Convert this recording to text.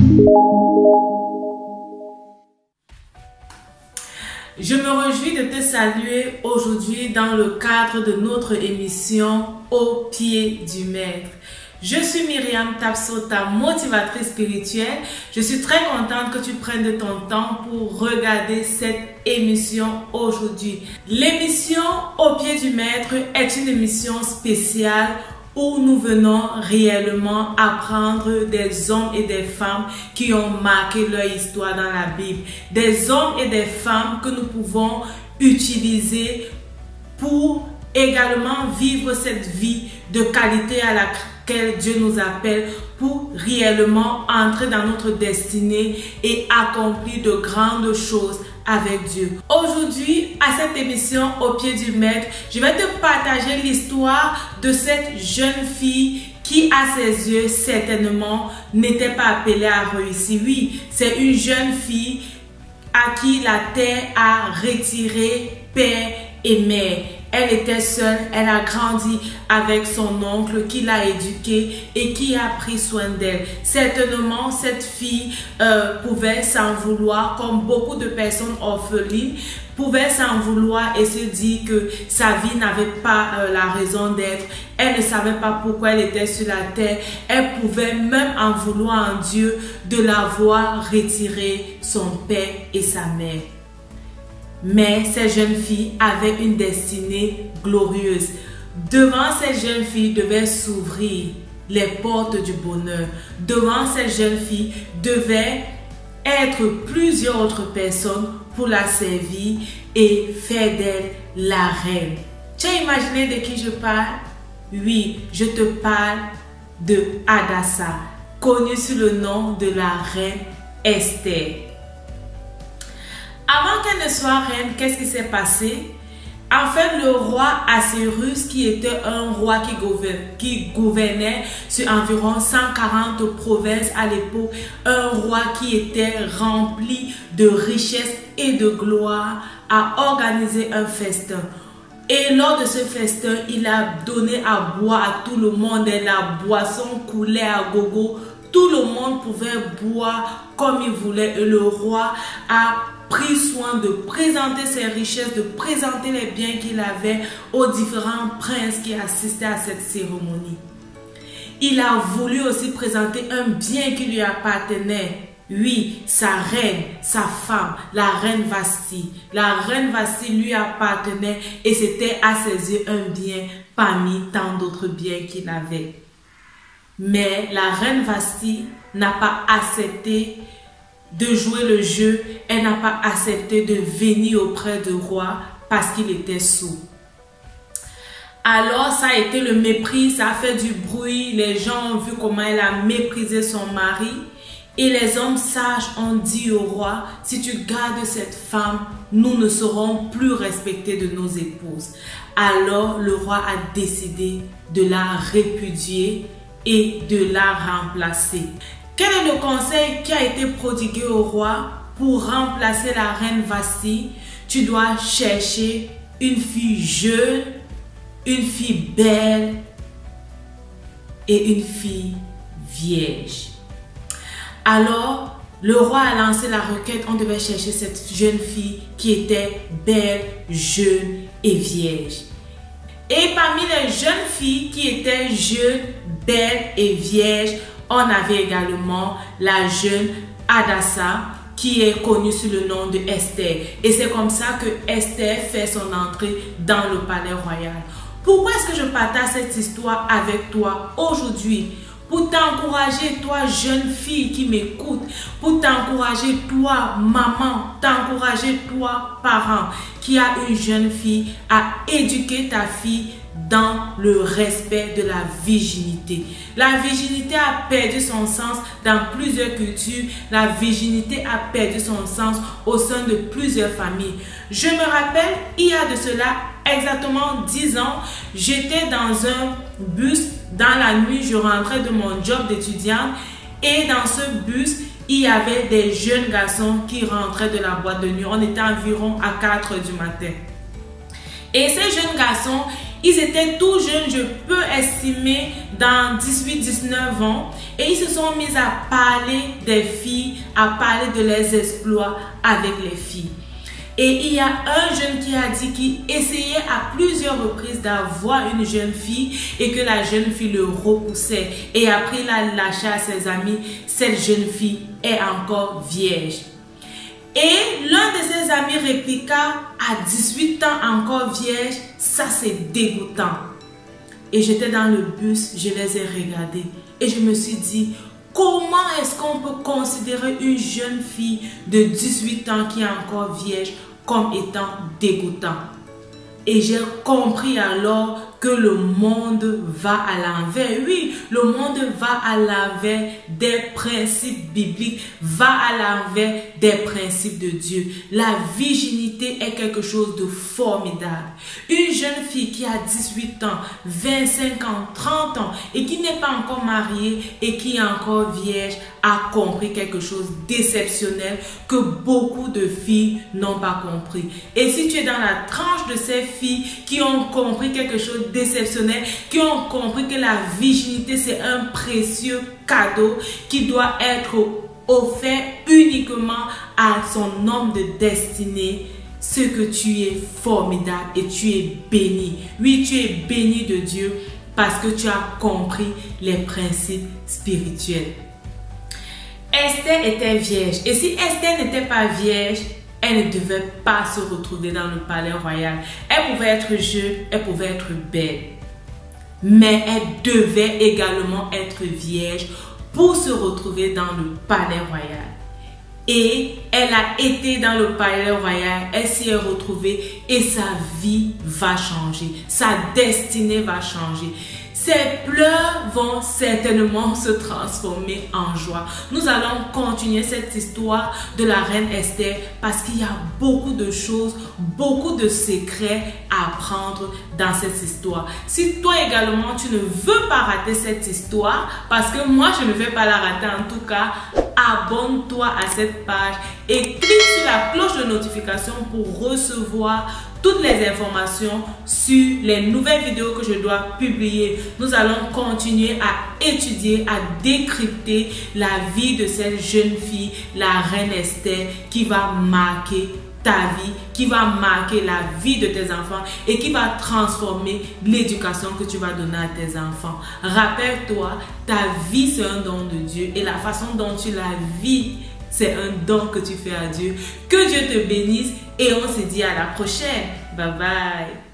Je me réjouis de te saluer aujourd'hui dans le cadre de notre émission Au pied du Maître. Je suis Myriam Tapso, ta motivatrice spirituelle. Je suis très contente que tu prennes de ton temps pour regarder cette émission aujourd'hui. L'émission Au pied du Maître est une émission spéciale où nous venons réellement apprendre des hommes et des femmes qui ont marqué leur histoire dans la Bible. Des hommes et des femmes que nous pouvons utiliser pour également vivre cette vie de qualité à laquelle Dieu nous appelle pour réellement entrer dans notre destinée et accomplir de grandes choses avec Dieu. Aujourd'hui, à cette émission Au pied du Maître, je vais te partager l'histoire de cette jeune fille qui, à ses yeux, certainement, n'était pas appelée à réussir. Oui, c'est une jeune fille à qui la terre a retiré père et mère. Elle était seule, elle a grandi avec son oncle qui l'a éduquée et qui a pris soin d'elle. Certainement, cette fille pouvait s'en vouloir, comme beaucoup de personnes orphelines, pouvait s'en vouloir et se dire que sa vie n'avait pas la raison d'être. Elle ne savait pas pourquoi elle était sur la terre. Elle pouvait même en vouloir en Dieu de l'avoir retiré son père et sa mère. Mais cette jeune fille avait une destinée glorieuse. Devant cette jeune fille devait s'ouvrir les portes du bonheur. Devant cette jeune fille devait être plusieurs autres personnes pour la servir et faire d'elle la reine. Tu as imaginé de qui je parle? Oui, je te parle de Hadassa, connue sous le nom de la reine Esther. Avant qu'elle ne soit reine, qu'est-ce qui s'est passé? En fait, le roi Assyrus, qui était un roi qui gouvernait sur environ 140 provinces à l'époque, un roi qui était rempli de richesses et de gloire, a organisé un festin. Et lors de ce festin, il a donné à boire à tout le monde et la boisson coulait à gogo. Tout le monde pouvait boire comme il voulait et le roi a pris soin de présenter ses richesses, de présenter les biens qu'il avait aux différents princes qui assistaient à cette cérémonie. Il a voulu aussi présenter un bien qui lui appartenait. Oui, sa reine, sa femme, la reine Vashti. La reine Vashti lui appartenait et c'était à ses yeux un bien parmi tant d'autres biens qu'il avait. Mais la reine Vashti n'a pas accepté de jouer le jeu, elle n'a pas accepté de venir auprès du roi parce qu'il était sourd. Alors ça a été le mépris, ça a fait du bruit, les gens ont vu comment elle a méprisé son mari et les hommes sages ont dit au roi, si tu gardes cette femme, nous ne serons plus respectés de nos épouses. Alors le roi a décidé de la répudier et de la remplacer. Quel est le conseil qui a été prodigué au roi pour remplacer la reine Vashti? Tu dois chercher une fille jeune, une fille belle et une fille vierge. Alors, le roi a lancé la requête, on devait chercher cette jeune fille qui était belle, jeune et vierge. Et parmi les jeunes filles qui étaient jeunes, belles et vierges, on avait également la jeune Hadassa qui est connue sous le nom de Esther. Et c'est comme ça que Esther fait son entrée dans le palais royal. Pourquoi est-ce que je partage cette histoire avec toi aujourd'hui? Pour t'encourager, toi jeune fille qui m'écoute, pour t'encourager toi maman, t'encourager toi parent qui a une jeune fille à éduquer ta fille dans le respect de la virginité. La virginité a perdu son sens dans plusieurs cultures. La virginité a perdu son sens au sein de plusieurs familles. Je me rappelle, il y a de cela exactement 10 ans, j'étais dans un bus. Dans la nuit, je rentrais de mon job d'étudiante et dans ce bus, il y avait des jeunes garçons qui rentraient de la boîte de nuit. On était environ à 4 h du matin. Et ces jeunes garçons, Ils étaient tout jeunes, je peux estimer dans 18-19 ans, et ils se sont mis à parler des filles, à parler de leurs exploits avec les filles. Et il y a un jeune qui a dit qu'il essayait à plusieurs reprises d'avoir une jeune fille et que la jeune fille le repoussait. Et après, il a lâché à ses amis, cette jeune fille est encore vierge. Et l'un de ses amis répliqua, à 18 ans encore vierge, ça c'est dégoûtant. Et j'étais dans le bus, je les ai regardés et je me suis dit, comment est-ce qu'on peut considérer une jeune fille de 18 ans qui est encore vierge comme étant dégoûtant? Et j'ai compris alors que le monde va à l'envers. Oui, le monde va à l'envers des principes bibliques, va à l'envers des principes de Dieu. La virginité est quelque chose de formidable. Une jeune fille qui a 18 ans, 25 ans, 30 ans et qui n'est pas encore mariée et qui est encore vierge a compris quelque chose d'exceptionnel que beaucoup de filles n'ont pas compris. Et si tu es dans la tranche de ces filles qui ont compris quelque chose d'exceptionnel, qui ont compris que la virginité c'est un précieux cadeau qui doit être offert uniquement à son homme de destinée, ce que tu es formidable et tu es béni. Oui, tu es béni de Dieu parce que tu as compris les principes spirituels. Esther était vierge et si Esther n'était pas vierge, elle ne devait pas se retrouver dans le palais royal. Elle pouvait être jeune, elle pouvait être belle. Mais elle devait également être vierge pour se retrouver dans le palais royal. Et elle a été dans le palais royal, elle s'y est retrouvée et sa vie va changer. Sa destinée va changer. Ses pleurs vont certainement se transformer en joie. Nous allons continuer cette histoire de la reine Esther parce qu'il y a beaucoup de choses, beaucoup de secrets à apprendre dans cette histoire. Si toi également tu ne veux pas rater cette histoire, parce que moi je ne vais pas la rater en tout cas, abonne-toi à cette page et clique sur la cloche de notification pour recevoir toutes les informations sur les nouvelles vidéos que je dois publier. Nous allons continuer à étudier, à décrypter la vie de cette jeune fille, la reine Esther, qui va marquer ta vie, qui va marquer la vie de tes enfants et qui va transformer l'éducation que tu vas donner à tes enfants. Rappelle-toi, ta vie c'est un don de Dieu et la façon dont tu la vis, c'est un don que tu fais à Dieu. Que Dieu te bénisse et on se dit à la prochaine. Bye bye.